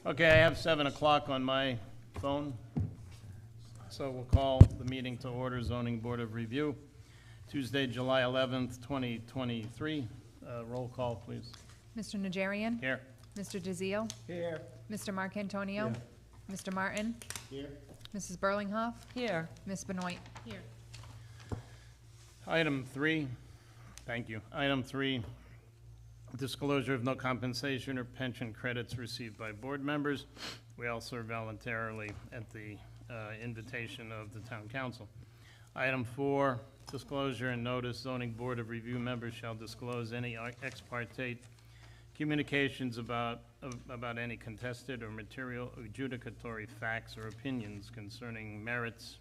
Okay, I have 7 o'clock on my phone, so we'll call the meeting to order, Zoning Board of Review, Tuesday, July 11th, 2023. Roll call, please. Mr. Najarian? Here. Mr. DeZio? Here. Mr. Marcantonio? Mr. Martin? Here. Mrs. Burlinghoff? Here. Ms. Benoit? Here. Item 3, thank you. Item 3, disclosure of no compensation or pension credits received by board members. We all serve voluntarily at the invitation of the town council. Item 4, disclosure and notice. Zoning Board of Review members shall disclose any ex parte communications about any contested or material adjudicatory facts or opinions concerning merits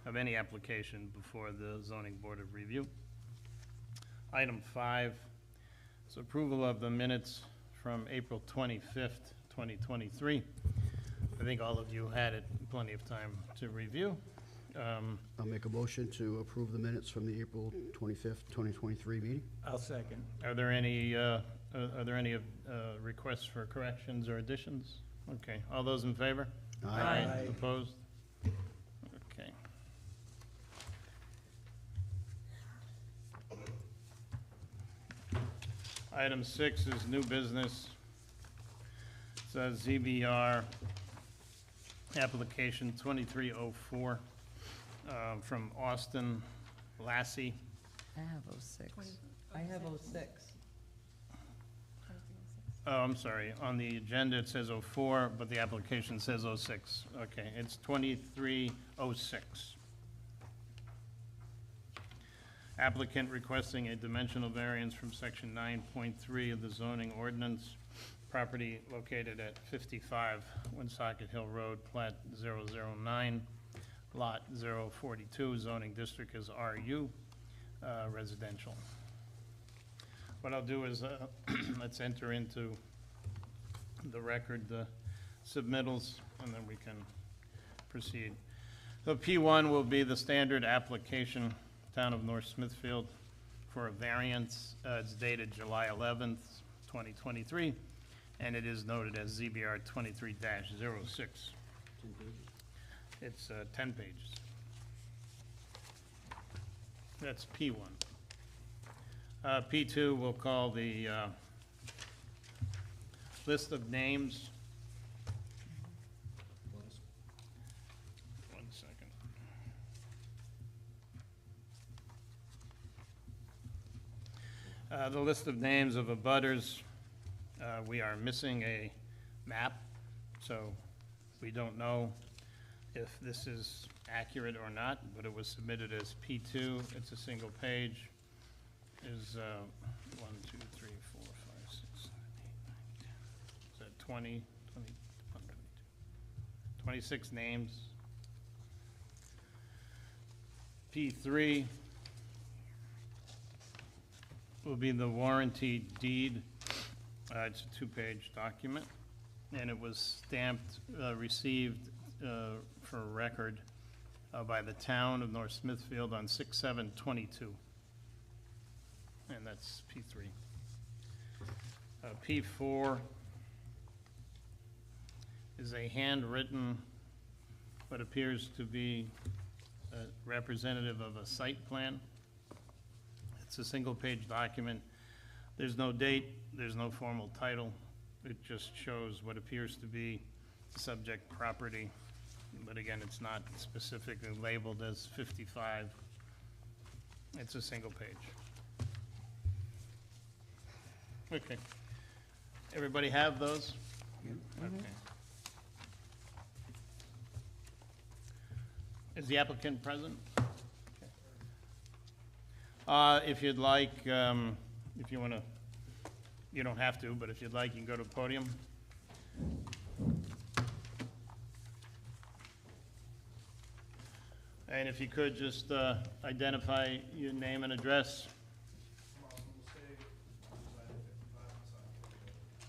of any application before the Zoning Board of Review. Item 5 is approval of the minutes from April 25th, 2023. I think all of you had plenty of time to review. I'll make a motion to approve the minutes from the April 25th, 2023 meeting. I'll second. Are there any requests for corrections or additions? Okay, all those in favor? Aye. Opposed? Okay. Item 6 is new business. It says ZBR application 2304 from Austin Lasee. I have 06. I have 06. Oh, I'm sorry. On the agenda, it says 04, but the application says 06. Okay, it's 2306. Applicant requesting a dimensional variance from section 9.3 of the zoning ordinance. Property located at 55 Woonsocket Hill Road, Plat 009, Lot 042, zoning district is RU, residential. What I'll do is, let's enter into the record the submittals, and then we can proceed. So P1 will be the standard application, Town of North Smithfield, for a variance. It's dated July 11th, 2023, and it is noted as ZBR 23-06. It's 10 pages. That's P1. P2 we'll call the list of names. One second. The list of names of abutters. We are missing a map, so we don't know if this is accurate or not, but it was submitted as P2. It's a single page. Is 1, 2, 3, 4, 5, 6, 7, 8, 9, 10. Is that 20, 21, 22, 26 names. P3 will be the warranty deed. It's a 2-page document, and it was stamped, received for record by the town of North Smithfield on 6/7/22. And that's P3. P4 is a handwritten, what appears to be a representative of a site plan. It's a single-page document. There's no date, there's no formal title. It just shows what appears to be subject property. But again, it's not specifically labeled as 55. It's a single page. Okay. Everybody have those? Okay. Is the applicant present? Okay. If you'd like, if you want to, you don't have to, but if you'd like, you can go to the podium. And if you could just identify your name and address.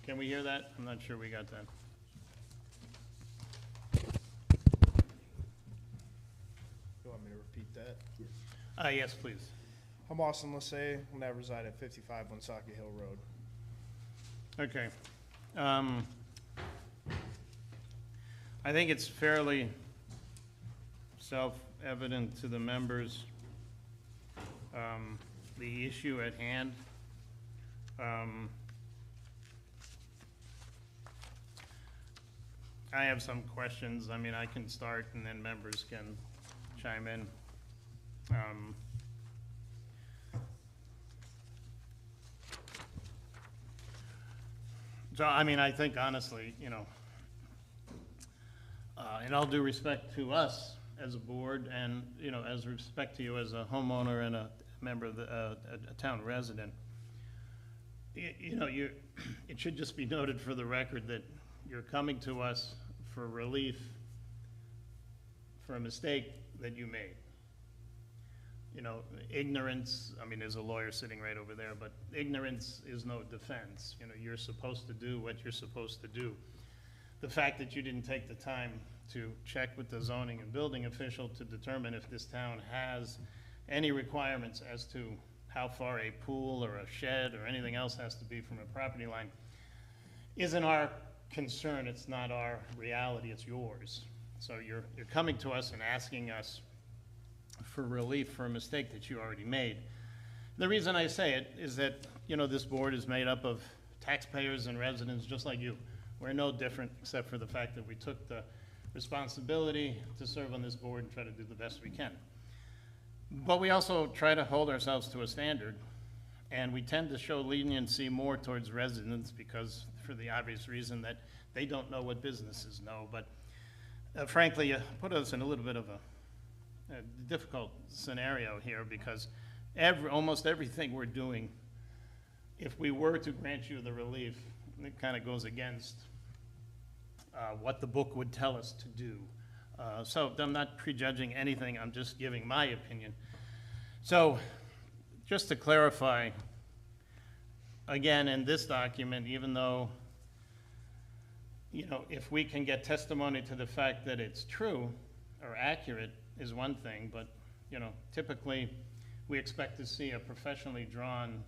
Can we hear that? I'm not sure we got that. You want me to repeat that? Yes, please. I'm Austin Lasee, and I reside at 55 Woonsocket Hill Road. Okay. I think it's fairly self-evident to the members, the issue at hand. I have some questions. I mean, I can start and then members can chime in. So, I mean, I think honestly, you know, in all due respect to us as a board and, you know, as respect to you as a homeowner and a member of the, a town resident, you know, it should just be noted for the record that you're coming to us for relief for a mistake that you made. You know, ignorance, I mean, there's a lawyer sitting right over there, but ignorance is no defense. You know, you're supposed to do what you're supposed to do. The fact that you didn't take the time to check with the zoning and building official to determine if this town has any requirements as to how far a pool or a shed or anything else has to be from a property line isn't our concern. It's not our reality, it's yours. So you're coming to us and asking us for relief for a mistake that you already made. The reason I say it is that, you know, this board is made up of taxpayers and residents just like you. We're no different except for the fact that we took the responsibility to serve on this board and try to do the best we can. But we also try to hold ourselves to a standard, and we tend to show leniency more towards residents because, for the obvious reason that they don't know what businesses know. But frankly, you put us in a little bit of a difficult scenario here because almost everything we're doing, if we were to grant you the relief, it kind of goes against what the book would tell us to do. So I'm not prejudging anything, I'm just giving my opinion. So just to clarify, again, in this document, even though, you know, if we can get testimony to the fact that it's true or accurate is one thing, but, you know, typically we expect to see a professionally drawn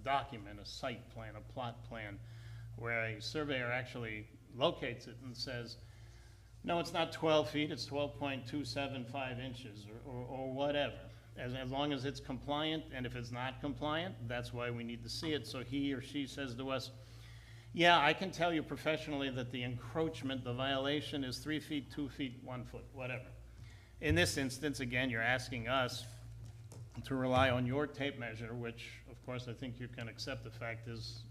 document, a site plan, a plot plan, where a surveyor actually locates it and says, no, it's not 12 feet, it's 12.275 inches or whatever. As long as it's compliant, and if it's not compliant, that's why we need to see it. So he or she says to us, yeah, I can tell you professionally that the encroachment, the violation is 3 feet, 2 feet, 1 foot, whatever. In this instance, again, you're asking us to rely on your tape measure, which, of course, I think you can accept the fact is,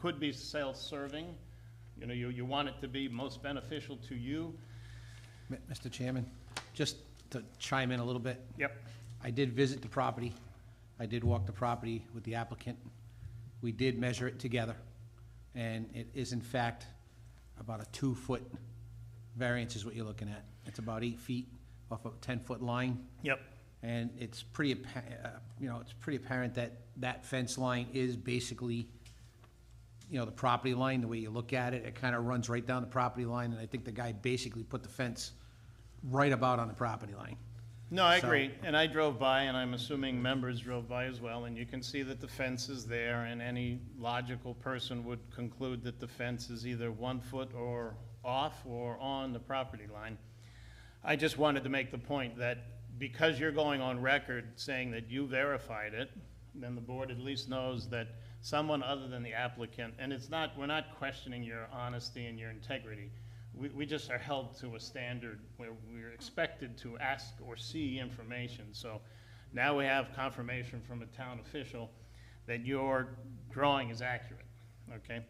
could be self-serving. You know, you want it to be most beneficial to you. Mr. Chairman, just to chime in a little bit. Yep. I did visit the property. I did walk the property with the applicant. We did measure it together, and it is in fact about a 2-foot variance is what you're looking at. It's about 8 feet off of a 10-foot line. Yep. And it's pretty, you know, it's pretty apparent that that fence line is basically, you know, the property line. The way you look at it, it kind of runs right down the property line, and I think the guy basically put the fence right about on the property line. No, I So- agree, and I drove by, and I'm assuming members drove by as well, and you can see that the fence is there, and any logical person would conclude that the fence is either 1 foot or off or on the property line. I just wanted to make the point that because you're going on record saying that you verified it, then the board at least knows that someone other than the applicant, and it's not, we're not questioning your honesty and your integrity. We just are held to a standard where we're expected to ask or see information. So now we have confirmation from a town official that your drawing is accurate, okay?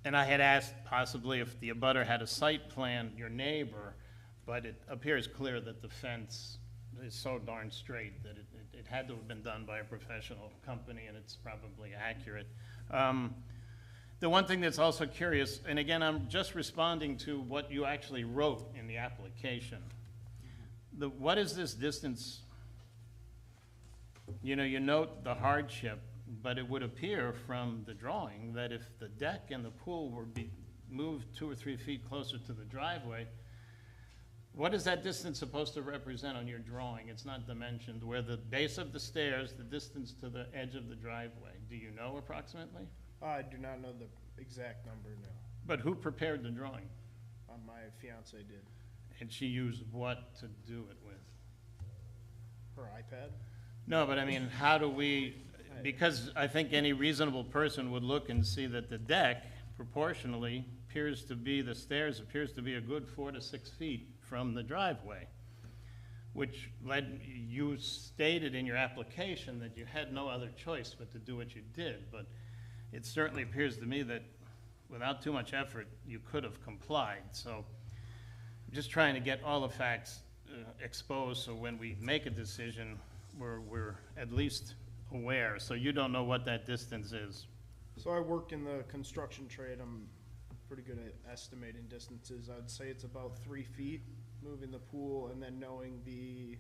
And I had asked possibly if the abutter had a site plan, your neighbor, but it appears clear that the fence is so darn straight that it had to have been done by a professional company, and it's probably accurate. The one thing that's also curious, and again, I'm just responding to what you actually wrote in the application. What is this distance? You know, you note the hardship, but it would appear from the drawing that if the deck and the pool were moved 2 or 3 feet closer to the driveway, what is that distance supposed to represent on your drawing? It's not dimensioned. Where the base of the stairs, the distance to the edge of the driveway. Do you know approximately? I do not know the exact number, no. But who prepared the drawing? My fiance did. And she used what to do it with? Her iPad? No, but I mean, how do we, because I think any reasonable person would look and see that the deck proportionally appears to be, the stairs appears to be a good 4 to 6 feet from the driveway, which led, you stated in your application that you had no other choice but to do what you did, but it certainly appears to me that without too much effort, you could have complied. So I'm just trying to get all the facts exposed, so when we make a decision, we're at least aware. So you don't know what that distance is. So I work in the construction trade. I'm pretty good at estimating distances. I'd say it's about 3 feet, moving the pool, and then knowing the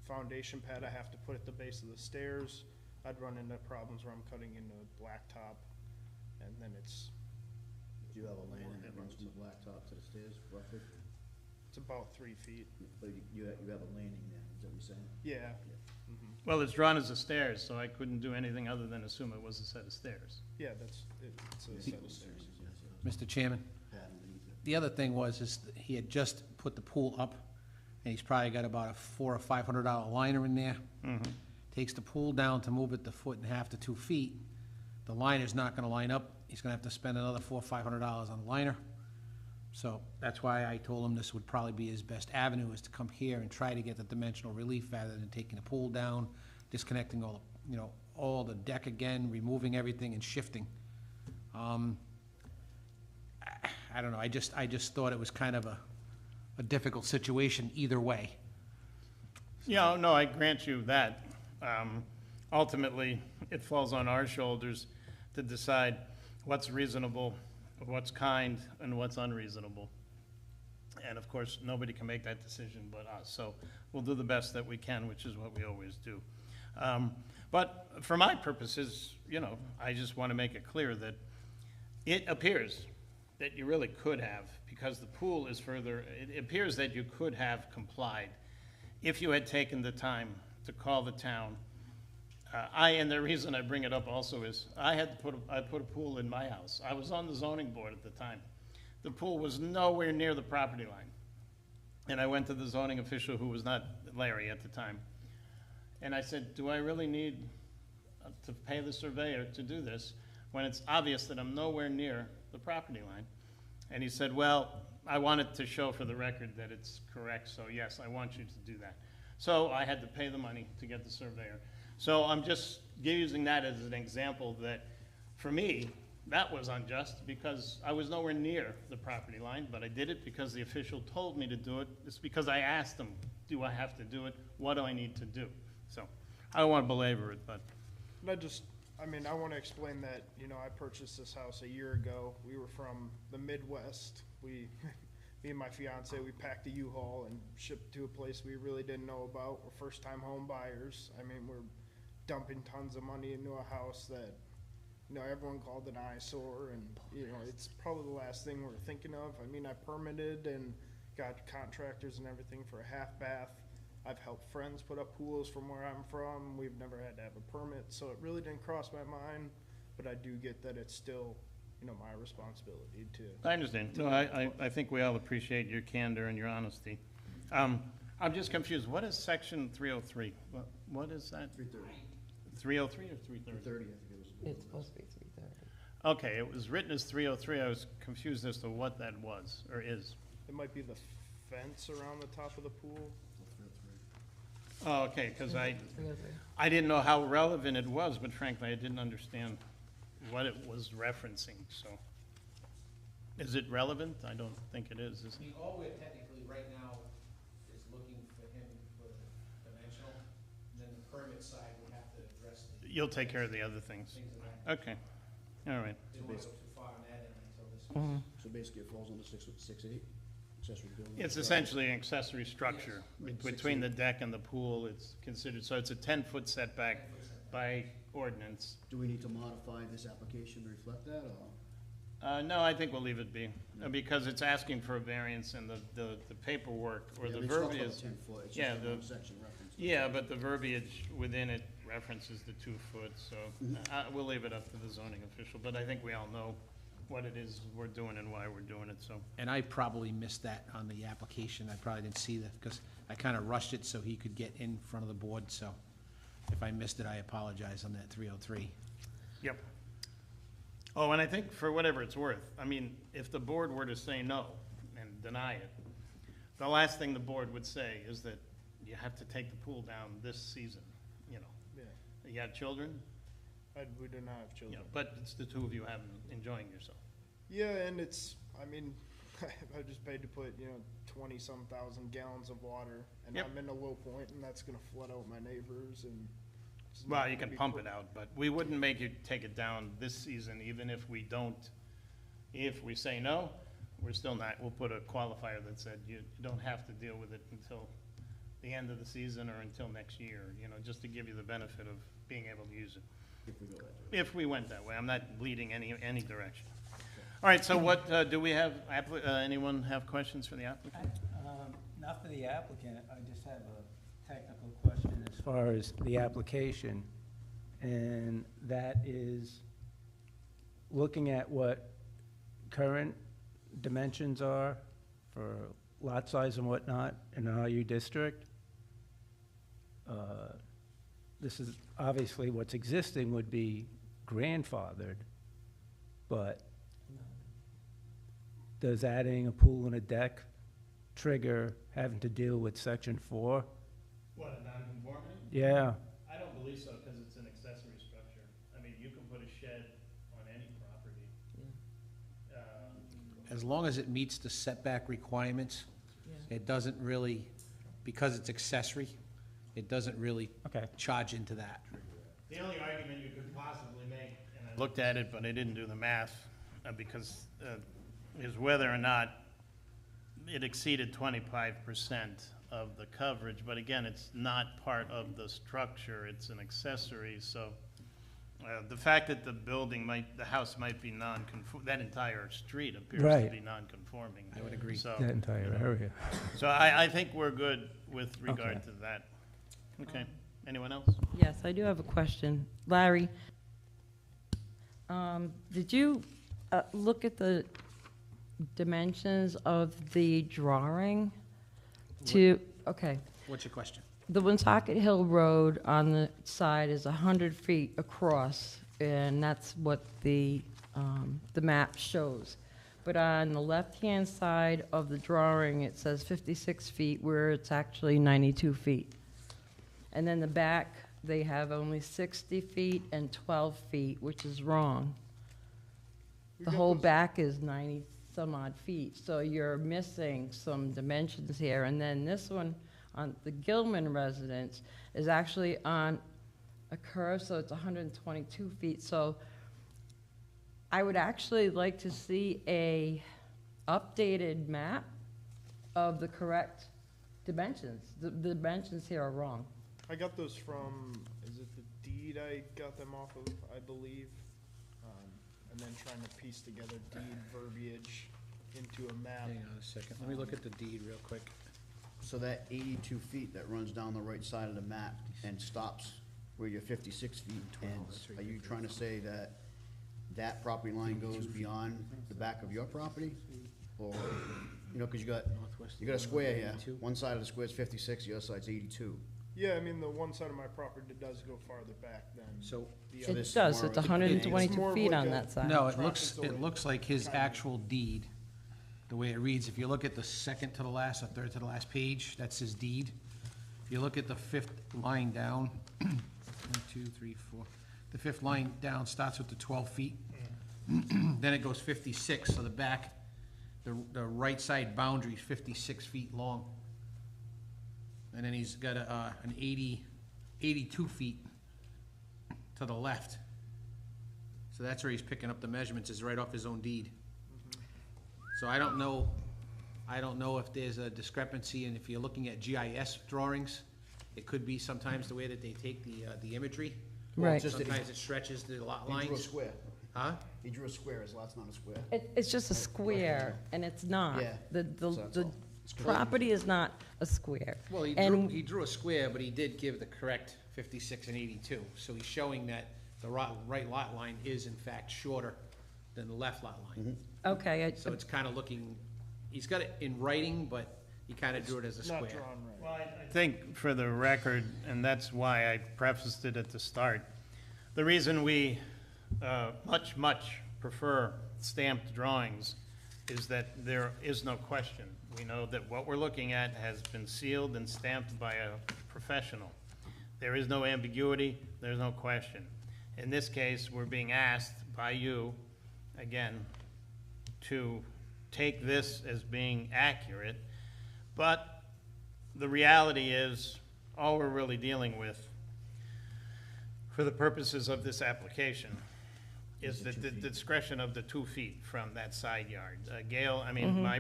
foundation pad I have to put at the base of the stairs. I'd run into problems where I'm cutting into blacktop, and then it's Do you have a landing that runs from the blacktop to the stairs roughly? about 3 feet. But you have a landing there, is that what you're saying? Yeah. Well, it's drawn as a stairs, so I couldn't do anything other than assume it was a set of stairs. Yeah, it's a set of stairs. Mr. Chairman, Pad underneath it. the other thing was, is that he had just put the pool up, and he's probably got about a $400 or $500 liner in there. Takes the pool down to move it the 1.5 to 2 feet. The liner's not gonna line up. He's gonna have to spend another $400 or $500 on the liner. So that's why I told him this would probably be his best avenue, is to come here and try to get the dimensional relief rather than taking the pool down, disconnecting all, all the deck again, removing everything and shifting. I don't know, I just thought it was kind of a difficult situation either way. Yeah, no, I grant you that. Ultimately, it falls on our shoulders to decide what's reasonable, what's kind, and what's unreasonable. And of course, nobody can make that decision but us. So we'll do the best that we can, which is what we always do. But for my purposes, I just want to make it clear that it appears that you really could have, because the pool is further, it appears that you could have complied if you had taken the time to call the town. And the reason I bring it up also is, I put a pool in my house. I was on the zoning board at the time. The pool was nowhere near the property line. And I went to the zoning official, who was not Larry at the time. And I said, do I really need to pay the surveyor to do this when it's obvious that I'm nowhere near the property line? And he said, well, I want it to show for the record that it's correct, so yes, I want you to do that. So I had to pay the money to get the surveyor. So I'm just using that as an example that, for me, that was unjust, because I was nowhere near the property line, but I did it because the official told me to do it. It's because I asked him, do I have to do it? What do I need to do? So I don't want to belabor it, but I want to explain that, I purchased this house a year ago. We were from the Midwest. Me and my fiance, we packed a U-Haul and shipped to a place we really didn't know about. We're first-time home buyers. We're dumping tons of money into a house that, everyone called an eyesore, and, it's probably the last thing we're thinking of. I permitted and got contractors and everything for a half bath. I've helped friends put up pools from where I'm from. We've never had to have a permit, so it really didn't cross my mind, but I do get that it's still, my responsibility to. I understand. No, I think we all appreciate your candor and your honesty. I'm just confused. What is section 303? What is that? 330. 303 or 330? 330, I think it was. It's supposed to be 3:30. Okay, it was written as 303. I was confused as to what that was, or is. It might be the fence around the top of the pool. Oh, okay, because 3:03. I didn't know how relevant it was, but frankly, I didn't understand what it was referencing, so. Is it relevant? I don't think it is it? All we're technically right now is looking for him for the dimensional, and then the permit side would have to address the You'll take care of the other things. things of that. Okay, all right. Didn't want to go too far on that end until this was. So basically it falls under 6.8, accessory building? It's essentially an accessory structure. Yes. Between the deck and the pool, it's considered, so it's a 10-foot setback by ordinance. Do we need to modify this application to reflect that, or? No, I think we'll leave it be, because it's asking for a variance, and the paperwork, or the It's not verbiage. about 10 foot, it's yeah, just a the- one section reference. Yeah, but the verbiage within it references the 2 foot, so we'll leave it up to the zoning official, but I think we all know what it is we're doing and why we're doing it, so. And I probably missed that on the application. I probably didn't see that, because I kind of rushed it so he could get in front of the board, so if I missed it, I apologize on that 303. Yep. Oh, and I think for whatever it's worth, I mean, if the board were to say no and deny it, the last thing the board would say is that you have to take the pool down this season, you know. Yeah, You have children? we do not have Yeah, children. but it's the two of you having, enjoying yourself. Yeah, and it's, I mean, I just paid to put, 20-some thousand gallons of water, and Yep. I'm in a low point, and that's gonna flood out my neighbors, and. it's not Well, gonna you can be pump quick. it out, but we wouldn't make you take it down this season, even if we don't, if we say no, we're still not, we'll put a qualifier that said you don't have to deal with it until the end of the season or until next year, just to give you the benefit of being able to use it. If we went that way, I'm not leading any direction. All right, so what, do we have, anyone have questions for the applicant? Not for the applicant, I just have a technical question as far as the application. And that is, looking at what current dimensions are for lot size and whatnot in an RU district. This is, obviously, what's existing would be grandfathered, but does adding a pool and a deck trigger having to deal with section 4? What, a non-conformity? Yeah, I don't believe so, because it's an accessory structure. I mean, you can put a shed on any property. As long as it meets the setback requirements, Yeah. it doesn't really, because it's accessory, it doesn't really okay. charge into that. The only argument you could possibly make, and I looked at it, but I didn't do the math, because, is whether or not it exceeded 25% of the coverage, but again, it's not part of the structure, it's an accessory, so the fact that the house might be that entire street appears to Right. be non-conforming. I would agree. So, That entire area. So I think we're good with regard Okay. to that. Okay, anyone else? Yes, I do have a question. Larry, did you look at the dimensions of the drawing okay, What's your question? the Woonsocket Hill Road on the side is 100 feet across, and that's what the map shows. But on the left-hand side of the drawing, it says 56 feet, where it's actually 92 feet. And then the back, they have only 60 feet and 12 feet, which is wrong. We The got whole those- back is 90-some-odd feet, so you're missing some dimensions here. And then this one, on the Gilman residence, is actually on a curve, so it's 122 feet. So I would actually like to see a updated map of the correct dimensions. The dimensions here are wrong. I got those from, is it the deed I got them off of, I believe? And then trying to piece together deed verbiage into a map. Hang on a second, let me look at the deed real quick. So that 82 feet that runs down the right side of the map and stops where your 56 feet ends, are you trying to say that that property line goes beyond the back of your property? Or, because you got a square here, one side of the square is 56, the other side's 82. Yeah, I mean, the one side of my property does go farther back than So, the So other. It this is does, more it's of a- 122 more of feet like on a- that side. no, it Traffic's looks like his kinda- actual deed, the way it reads, if you look at the second to the last, or third to the last page, that's his deed. If you look at the fifth line down, 1, 2, 3, 4, the fifth line down starts with the 12 feet. Then it goes 56, so the back, the right side boundary is 56 feet long. And then he's got an 82 feet to the left. So that's where he's picking up the measurements, is right off his own deed. So I don't know if there's a discrepancy, and if you're looking at GIS drawings, it could be sometimes the way that they take the imagery. Right. Just that he- Sometimes it stretches the lot He drew a lines. square. Huh? He drew a square, his lot's not a square. It's just a square, and it's not. Yeah, The so that's all. It's property is not a square. Well, And- he drew a square, but he did give the correct 56 and 82. So he's showing that the right lot line is in fact shorter than the left lot line. Okay, So it's kind of looking, he's got it in writing, but he kind of drew it as a It's not square. drawn right. Well, I think for the record, and that's why I prefaced it at the start, the reason we much prefer stamped drawings is that there is no question. We know that what we're looking at has been sealed and stamped by a professional. There is no ambiguity, there's no question. In this case, we're being asked by you, again, to take this as being accurate, but the reality is, all we're really dealing with, for the purposes of this application, is the discretion of the 2 feet from that side yard. Gail, I mean, my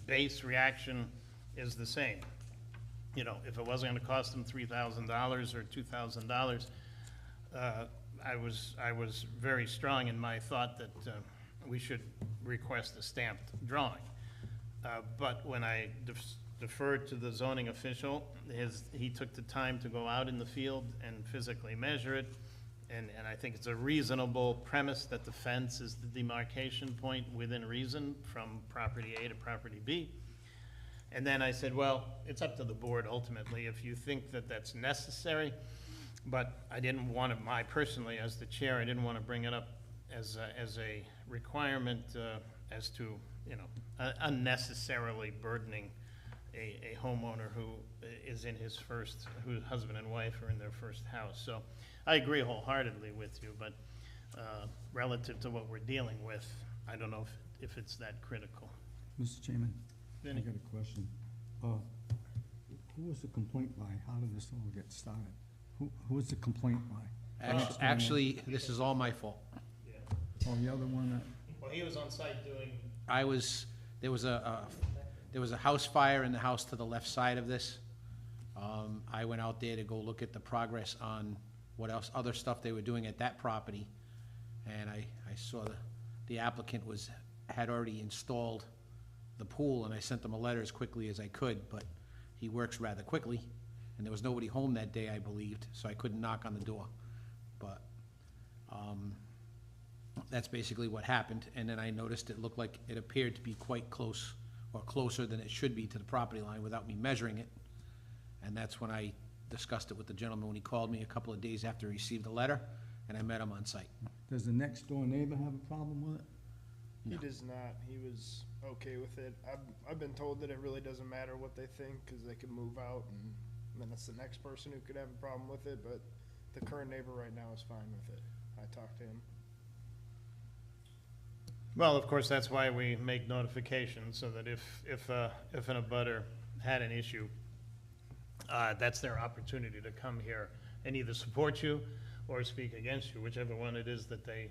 base reaction is the same. You know, if it wasn't gonna cost them $3,000 or $2,000, I was very strong in my thought that we should request a stamped drawing. But when I deferred to the zoning official, he took the time to go out in the field and physically measure it. And I think it's a reasonable premise that the fence is the demarcation point within reason from property A to property B. And then I said, well, it's up to the board ultimately if you think that that's necessary. But I didn't want to, personally, as the chair, I didn't want to bring it up as a requirement as to, you know, unnecessarily burdening a homeowner who is in his first, whose husband and wife are in their first house. So I agree wholeheartedly with you, but relative to what we're dealing with, I don't know if it's that critical. Mr. Chairman, I Vinnie? got a question. Who was the complaint by? How did this all get started? Who was the complaint by? Actually, this is all my fault. Oh, the other one, Well, he was on site doing. There was a house fire in the house to the left side of this. I went out there to go look at the progress on what else, other stuff they were doing at that property. And I saw the applicant had already installed the pool, and I sent them a letter as quickly as I could, but he works rather quickly, and there was nobody home that day, I believed, so I couldn't knock on the door. But that's basically what happened, and then I noticed it looked like it appeared to be quite close, or closer than it should be to the property line without me measuring it. And that's when I discussed it with the gentleman when he called me a couple of days after he received the letter, and I met him on site. does the next door neighbor have a problem with it? He No. does not. He was okay with it. I've been told that it really doesn't matter what they think, because they could move out, and then it's the next person who could have a problem with it, but the current neighbor right now is fine with it. I talked to him. Well, of course, that's why we make notifications, so that if an abutter had an issue, that's their opportunity to come here and either support you or speak against you, whichever one it is that they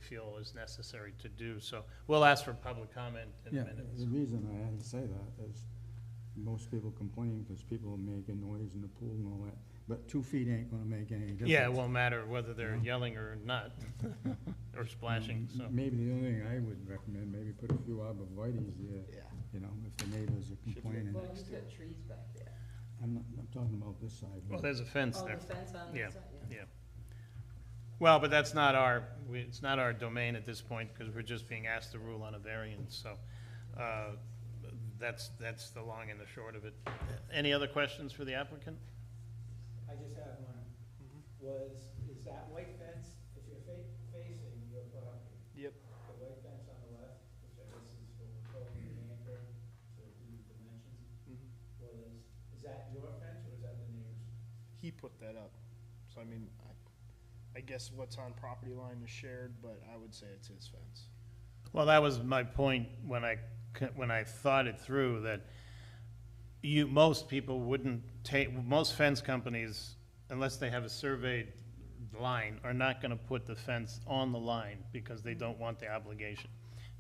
feel is necessary to do. So we'll ask for public comment in Yeah, minutes. the reason I had to say that is most people complain because people are making noise in the pool and all that, but 2 feet ain't gonna make any difference. Yeah, it won't matter whether they're Yeah. yelling or not, or splashing, so. Maybe the only thing I would recommend, maybe put a few arborvitae's there, Yeah. you know, if the neighbors are complaining. trees back there. I'm talking about this side. Well, there's a fence Oh, there. the fence on Yeah, that side, yeah. yeah. Well, but that's not it's not our domain at this point, because we're just being asked to rule on a variance, so, that's the long and the short of it. Any other questions for the applicant? I just have one. Is that white fence, if you're facing your property, Yep. the white fence on the left, which I guess is what we're calling the anchor to do dimensions, is that your fence or is that the neighbor's? He put that up. So, I mean, I guess what's on property line is shared, but I would say it's his fence. Well, that was my point when I thought it through, that most people wouldn't most fence companies, unless they have a surveyed line, are not gonna put the fence on the line because they don't want the obligation.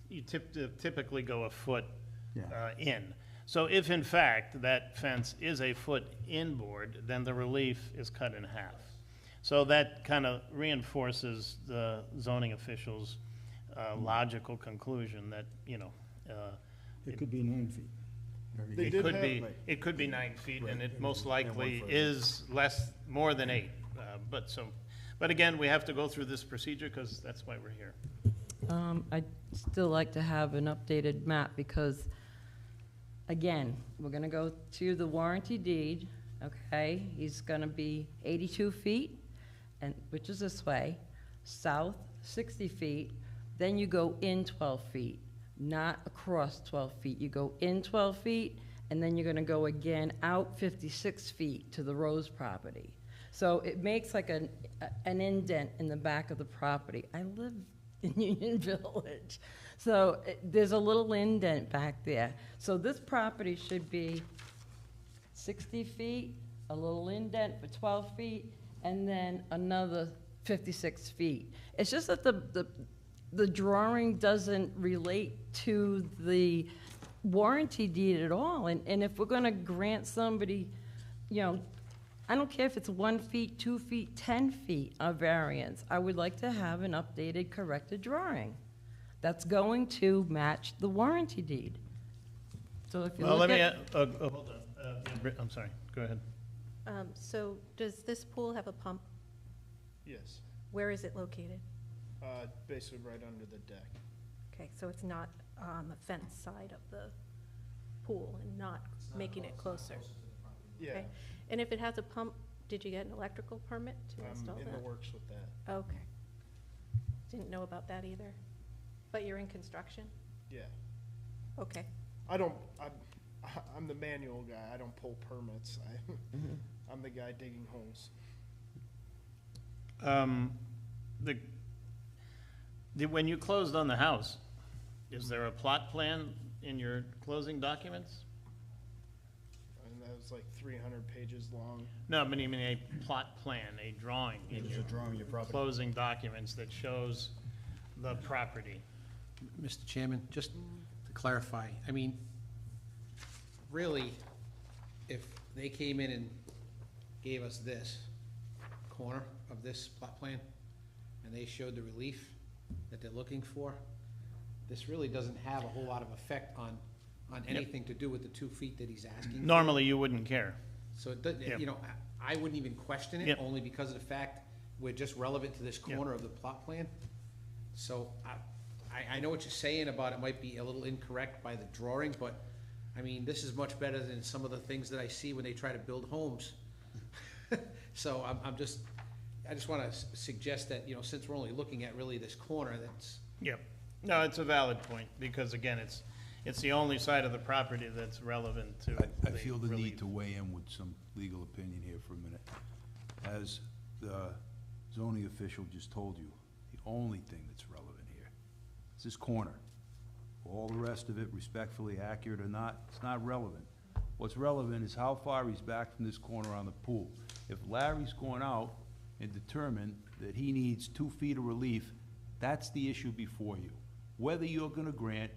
You typically go a foot Yeah. in. So if in fact that fence is a foot inboard, then the relief is cut in half. So that kind of reinforces the zoning official's logical conclusion that, you know, It could be 9 feet. Very They good. did have- it could be 9 feet, and it most likely is more than 8. But again, we have to go through this procedure because that's why we're here. I'd still like to have an updated map because, again, we're gonna go to the warranty deed, okay? He's gonna be 82 feet, and, which is this way, south 60 feet, then you go in 12 feet, not across 12 feet. You go in 12 feet, and then you're gonna go again out 56 feet to the Rose property. So it makes like an indent in the back of the property. I live in Union Village. So there's a little indent back there. So this property should be 60 feet, a little indent for 12 feet, and then another 56 feet. It's just that the drawing doesn't relate to the warranty deed at all. And if we're gonna grant somebody, you know, I don't care if it's 1 feet, 2 feet, 10 feet of variance. I would like to have an updated, corrected drawing that's going to match the warranty deed. So if you Well, look let me, at, hold on. I'm sorry, go ahead. So does this pool have a pump? Yes, Where is it located? basically right under the deck. Okay, so it's not on the fence side of the pool and not making it closer? Yeah, Okay. And if it has a pump, did you get an electrical permit to install I'm in the that? works with that, Okay. Didn't know about that either. But you're in construction? yeah. Okay. I'm the manual guy, I don't pull permits, I'm the guy digging holes. When you closed on the house, is there a plot plan in your closing documents? And that was like 300 pages long. No, but I mean a plot plan, a drawing in There's your a drawing of your property. closing documents that shows the property. Mr. Chairman, just to clarify, I mean, really, if they came in and gave us this corner of this plot plan, and they showed the relief that they're looking for, this really doesn't have a whole lot of effect on anything to do with the 2 feet that he's asking for. Normally, you wouldn't care. So it doesn't, Yep. you know, I wouldn't even question it, Yep. only because of the fact we're just relevant to this Yep. corner of the plot plan. So I know what you're saying about it might be a little incorrect by the drawing, but, I mean, this is much better than some of the things that I see when they try to build homes. So I just wanna suggest that, you know, since we're only looking at really this corner, that's, Yep. No, it's a valid point, because again, it's the only side of the property that's relevant to I feel the relief. need to weigh in with some legal opinion here for a minute. As the zoning official just told you, the only thing that's relevant here is this corner. All the rest of it, respectfully accurate or not, it's not relevant. What's relevant is how far he's back from this corner on the pool. If Larry's going out and determined that he needs 2 feet of relief, that's the issue before you. Whether you're gonna grant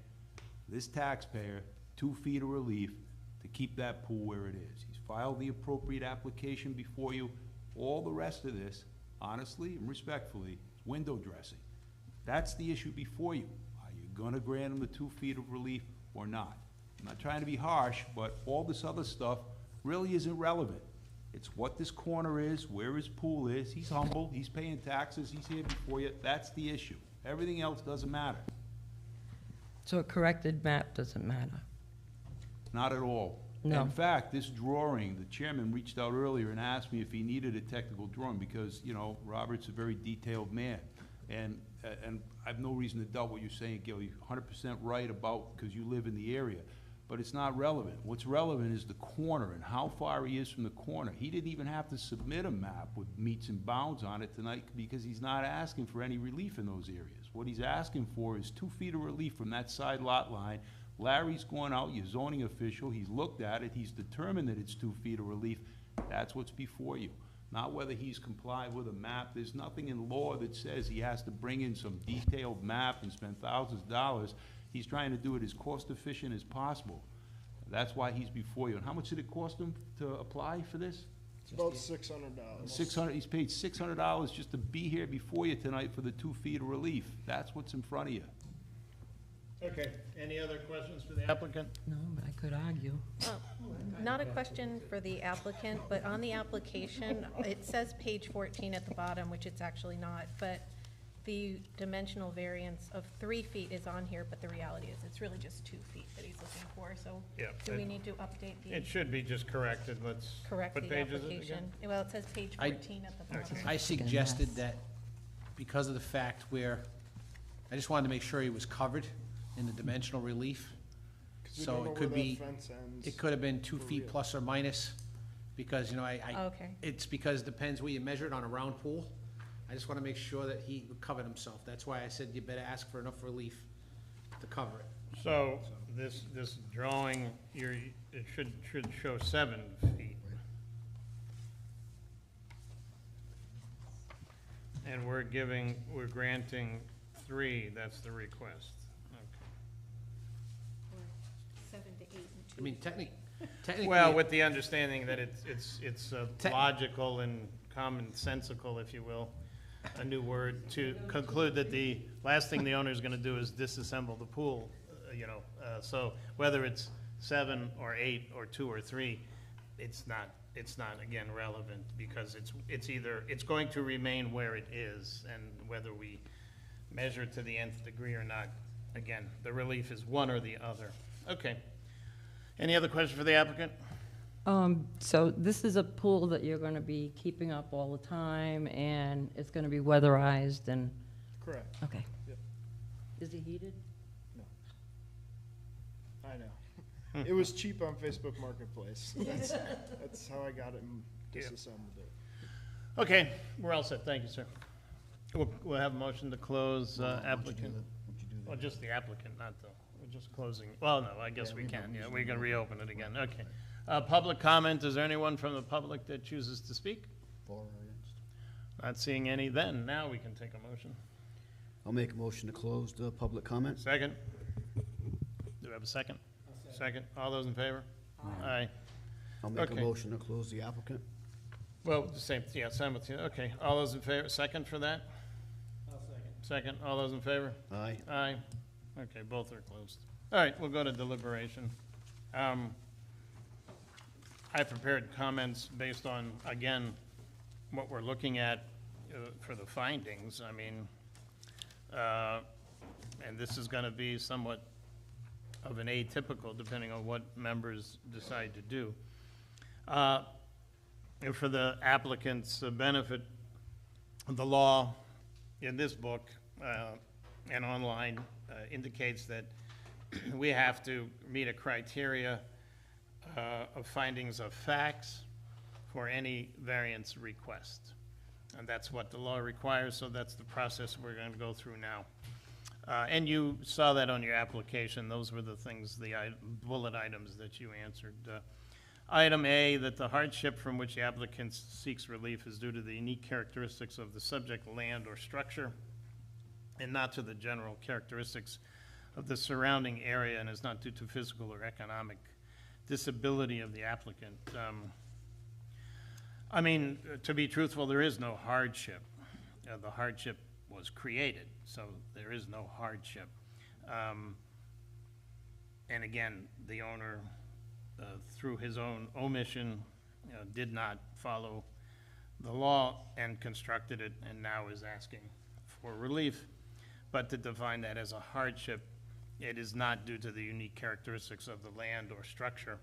this taxpayer 2 feet of relief to keep that pool where it is. He's filed the appropriate application before you. All the rest of this, honestly and respectfully, is window dressing. That's the issue before you. Are you gonna grant him the 2 feet of relief or not? I'm not trying to be harsh, but all this other stuff really isn't relevant. It's what this corner is, where his pool is. He's humble, he's paying taxes, he's here before you. That's the issue. Everything else doesn't matter. so a corrected map doesn't matter. Not at all. No. In fact, this drawing, the chairman reached out earlier and asked me if he needed a technical drawing, because, you know, Robert's a very detailed man. And I have no reason to doubt what you're saying, Gil. You're 100% right about, because you live in the area. But it's not relevant. What's relevant is the corner and how far he is from the corner. He didn't even have to submit a map with meets and bounds on it tonight, because he's not asking for any relief in those areas. What he's asking for is 2 feet of relief from that side lot line. Larry's going out, your zoning official, he's looked at it, he's determined that it's 2 feet of relief. That's what's before you. Not whether he's complied with a map. There's nothing in law that says he has to bring in some detailed map and spend thousands of dollars. He's trying to do it as cost efficient as possible. That's why he's before you. And how much did it cost him to apply for this? It's about $600. 600, he's paid $600 just to be here before you tonight for the 2 feet of relief. That's what's in front of you. Okay, any other questions for the applicant? No, but I could argue. Not a question for the applicant, but on the application, it says page 14 at the bottom, which it's actually not, but the dimensional variance of 3 feet is on here, but the reality is it's really just 2 feet that he's looking for, so Yeah, do we need to update It should be just corrected, let's. correct What the page is it application? again? Well, it says page I- 14 at the bottom. I suggested that because of the fact where, I just wanted to make sure he was covered in the dimensional relief. 'Cause we So don't it know could where be- that fence ends. It could have been 2 For feet real. plus or minus, because, you know, Okay. it's because it depends where you measure it on a round pool. I just want to make sure that he covered himself. That's why I said you better ask for enough relief to cover it. So, this drawing, it should show 7 feet. And we're granting 3, that's the request. Okay. 7 to 8 and 2. I mean, technically. Well, with the understanding that it's Te- logical and commonsensical, if you will, a new word, to conclude that the last thing the owner's gonna do is disassemble the pool, so whether it's 7 or 8 or 2 or 3, it's not, again, relevant, because it's going to remain where it is, and whether we measure to the nth degree or not, again, the relief is one or the other. Okay. Any other question for the applicant? So this is a pool that you're gonna be keeping up all the time, and it's gonna be weatherized and, Correct, okay. Yep. Is it heated? I know. It was cheap on Facebook Marketplace. That's how I got it and disassembled it. Okay, we're all set, thank you, sir. We'll have a motion to close applicant. Well, just the applicant, not the, we're just closing, well, no, I guess we can, yeah, we're gonna reopen it again, okay. Public comment, is there anyone from the public that chooses to speak? For or against? Not seeing any, then, now we can take a motion. I'll make a motion to close the public comment. Second? Do we have a second? Second, all those in favor? Aye. I'll make a Okay. motion to close the applicant. Well, the same, yeah, simultaneous, okay, all those in favor, second for that? I'll second. Second, all those in favor? Aye. Aye. Okay, both are closed. All right, we'll go to deliberation. I prepared comments based on, again, what we're looking at for the findings. I mean, and this is gonna be somewhat of an atypical, depending on what members decide to do. And for the applicant's benefit, the law in this book and online indicates that we have to meet a criteria of findings of facts for any variance request. And that's what the law requires, so that's the process we're going to go through now. And you saw that on your application. Those were the things, the bullet items that you answered. Item A, that the hardship from which the applicant seeks relief is due to the unique characteristics of the subject land or structure, and not to the general characteristics of the surrounding area, and is not due to physical or economic disability of the applicant. I mean, to be truthful, there is no hardship. The hardship was created, so there is no hardship. And again, the owner, through his own omission, did not follow the law and constructed it, and now is asking for relief. But to define that as a hardship, it is not due to the unique characteristics of the land or structure.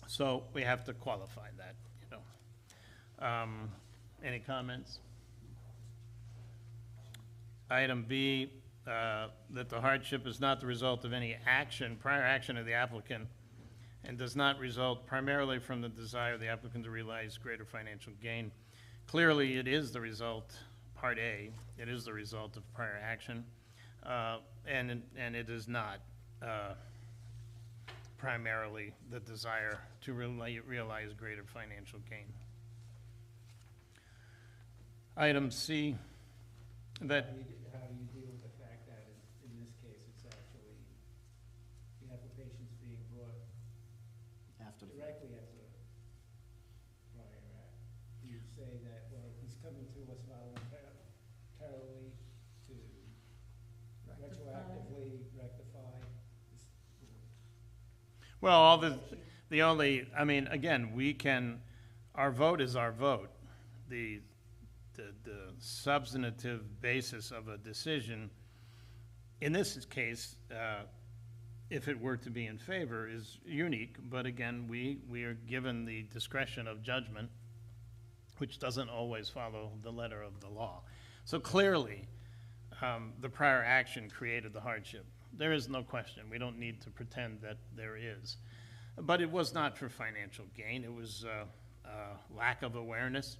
So we have to qualify that, you know. Any comments? Item B, that the hardship is not the result of any action, prior action of the applicant, and does not result primarily from the desire of the applicant to realize greater financial gain. Clearly, it is the result, Part A, it is the result of prior action, and it is not primarily the desire to realize greater financial gain. Item C, that, How do you deal with the fact that in this case, it's actually, the application's being brought After the directly after the prior act? Do you say that, well, he's coming to us voluntarily to retroactively Well, all the only, I mean, again, we can, our vote is our vote. The substantive basis of a decision, in this case, if it were to be in favor, is unique, but again, we are given the discretion of judgment, which doesn't always follow the letter of the law. So clearly, the prior action created the hardship. There is no question. We don't need to pretend that there is. But it was not for financial gain. It was lack of awareness.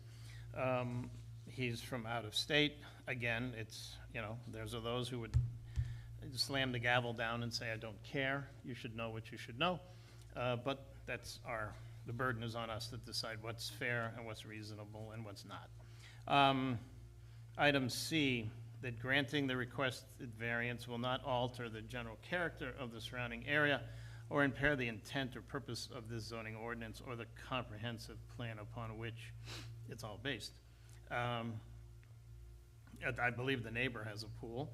He's from out of state. Again, it's, you know, there's those who would slam the gavel down and say, I don't care. You should know what you should know. But that's the burden is on us to decide what's fair and what's reasonable and what's not. Item C, that granting the requested variance will not alter the general character of the surrounding area or impair the intent or purpose of this zoning ordinance or the comprehensive plan upon which it's all based. I believe the neighbor has a pool.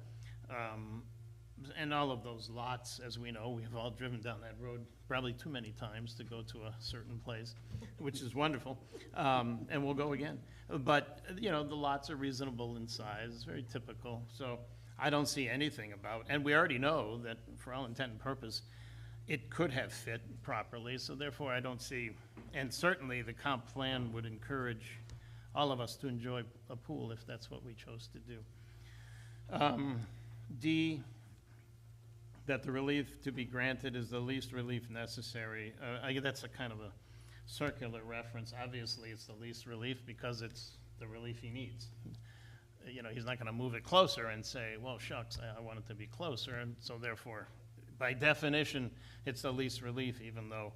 And all of those lots, as we know, we've all driven down that road probably too many times to go to a certain place, which is wonderful, and we'll go again. But, you know, the lots are reasonable in size, very typical, so I don't see anything about, and we already know that for all intent and purpose, it could have fit properly, so therefore I don't see, and certainly the comp plan would encourage all of us to enjoy a pool if that's what we chose to do. D, that the relief to be granted is the least relief necessary. That's a kind of a circular reference. Obviously, it's the least relief because it's the relief he needs. You know, he's not going to move it closer and say, well, shucks, I want it to be closer. And so therefore, by definition, it's the least relief, even though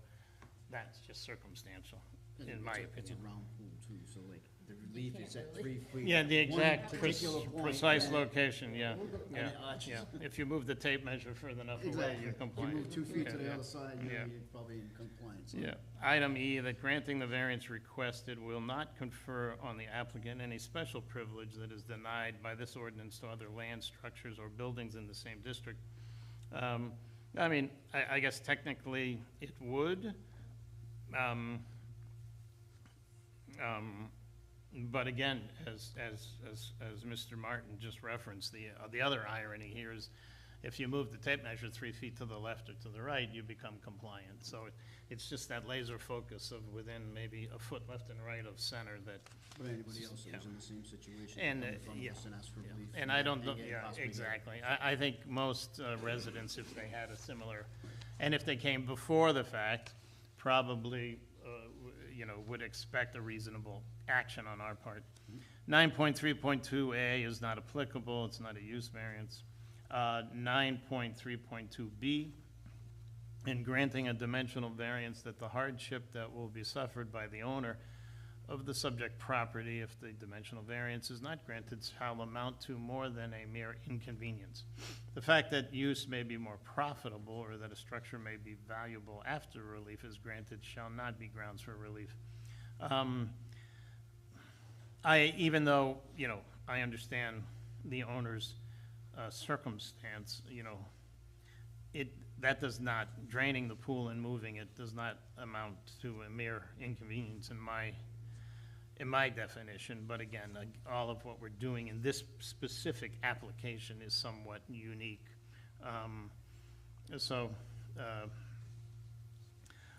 that's just circumstantial, in my opinion. It's a round pool too, so like, the relief is at 3 feet. Yeah, the exact One particular point, precise and- location, yeah, yeah, just- yeah. If you move the tape measure further enough away, Exactly. you're If compliant. you move 2 feet to Yeah, the yeah. other side, Yeah. you're probably in compliance. Yeah. Item E, that granting the variance requested will not confer on the applicant any special privilege that is denied by this ordinance to other land structures or buildings in the same district. I mean, I guess technically it would. But again, as Mr. Martin just referenced, the other irony here is if you move the tape measure 3 feet to the left or to the right, you become compliant. So it's just that laser focus of within maybe a foot left and right of center that, But anybody else that Yeah. was in the same situation. And, come in front of yeah, us and ask for yeah. relief, And I don't, they get yeah, possibly get- exactly. I think most residents, if they had a similar, and if they came before the fact, probably, you know, would expect a reasonable action on our part. 9.3.2A is not applicable, it's not a use variance. 9.3.2B, in granting a dimensional variance that the hardship that will be suffered by the owner of the subject property, if the dimensional variance is not granted, shall amount to more than a mere inconvenience. The fact that use may be more profitable or that a structure may be valuable after relief is granted shall not be grounds for relief. Even though, you know, I understand the owner's circumstance, you know, that does not, draining the pool and moving it does not amount to a mere inconvenience in my definition, but again, all of what we're doing in this specific application is somewhat unique.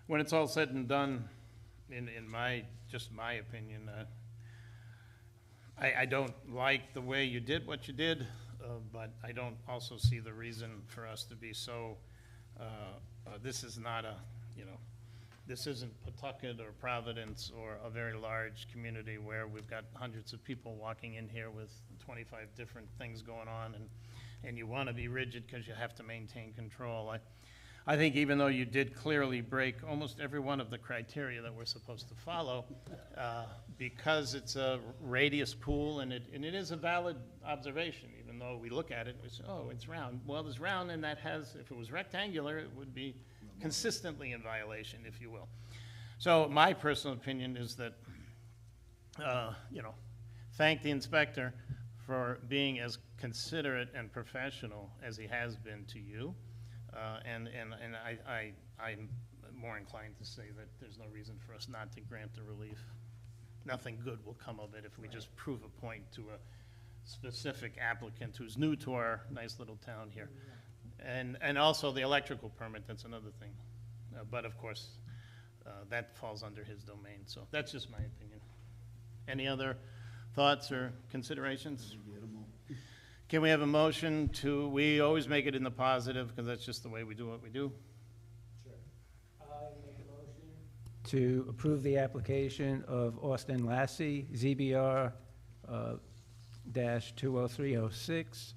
When it's all said and done, in my opinion, I don't like the way you did what you did, but I don't also see the reason for us to be so, this is not a, you know, this isn't Pawtucket or Providence or a very large community where we've got hundreds of people walking in here with 25 different things going on, and you want to be rigid because you have to maintain control. I think even though you did clearly break almost every one of the criteria that we're supposed to follow, because it's a radius pool, and it is a valid observation, even though we look at it and we say, oh, it's round. Well, it's round, and that has, if it was rectangular, it would be consistently in violation, if you will. So my personal opinion is that, you know, thank the inspector for being as considerate and professional as he has been to you. And I'm more inclined to say that there's no reason for us not to grant the relief. Nothing good will come of it if we just prove a point to a specific applicant who's new to our nice little town here. And also the electrical permit, that's another thing. But of course, that falls under his domain, so that's just my opinion. Any other thoughts or considerations? Can we have a motion to, we always make it in the positive, because that's just the way we do what we do. To approve the application of Austin Lasee, ZBR dash 20306,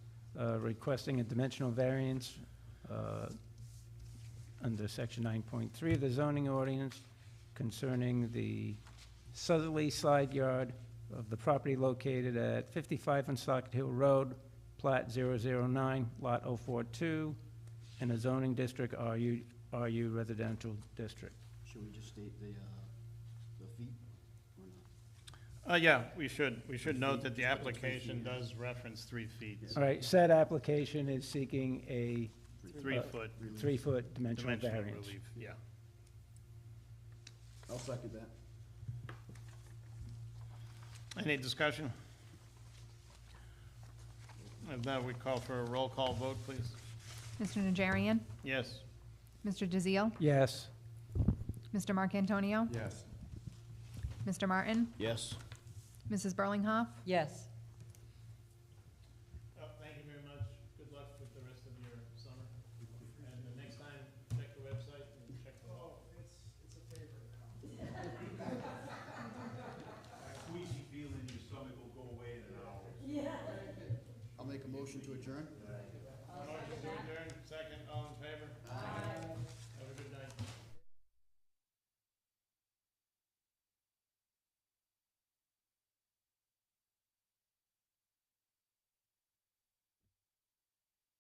requesting a dimensional variance under section 9.3 of the zoning ordinance concerning the southerly side yard of the property located at 55 Woonsocket Hill Road, Plat 009, Lot 042, in a zoning district RU residential district. Should we just state the feet or not? Yeah, we should. We should note that the application does reference 3 feet. All right, said application is seeking a 3-foot 3-foot dimensional dimensional variance. relief, yeah. I'll second that. Any discussion? If not, we call for a roll call vote, please. Mr. Najarian? Yes. Mr. DeZiel? Yes. Mr. Marcantonio? Yes. Mr. Martin? Yes. Mrs. Burlinghoff? Yes. Thank you very much. Good luck with the rest of your summer. And the next time, check the website and check the law. It's a favorite now. That queasy feeling in your stomach will go away in an hour. I'll make a motion to adjourn.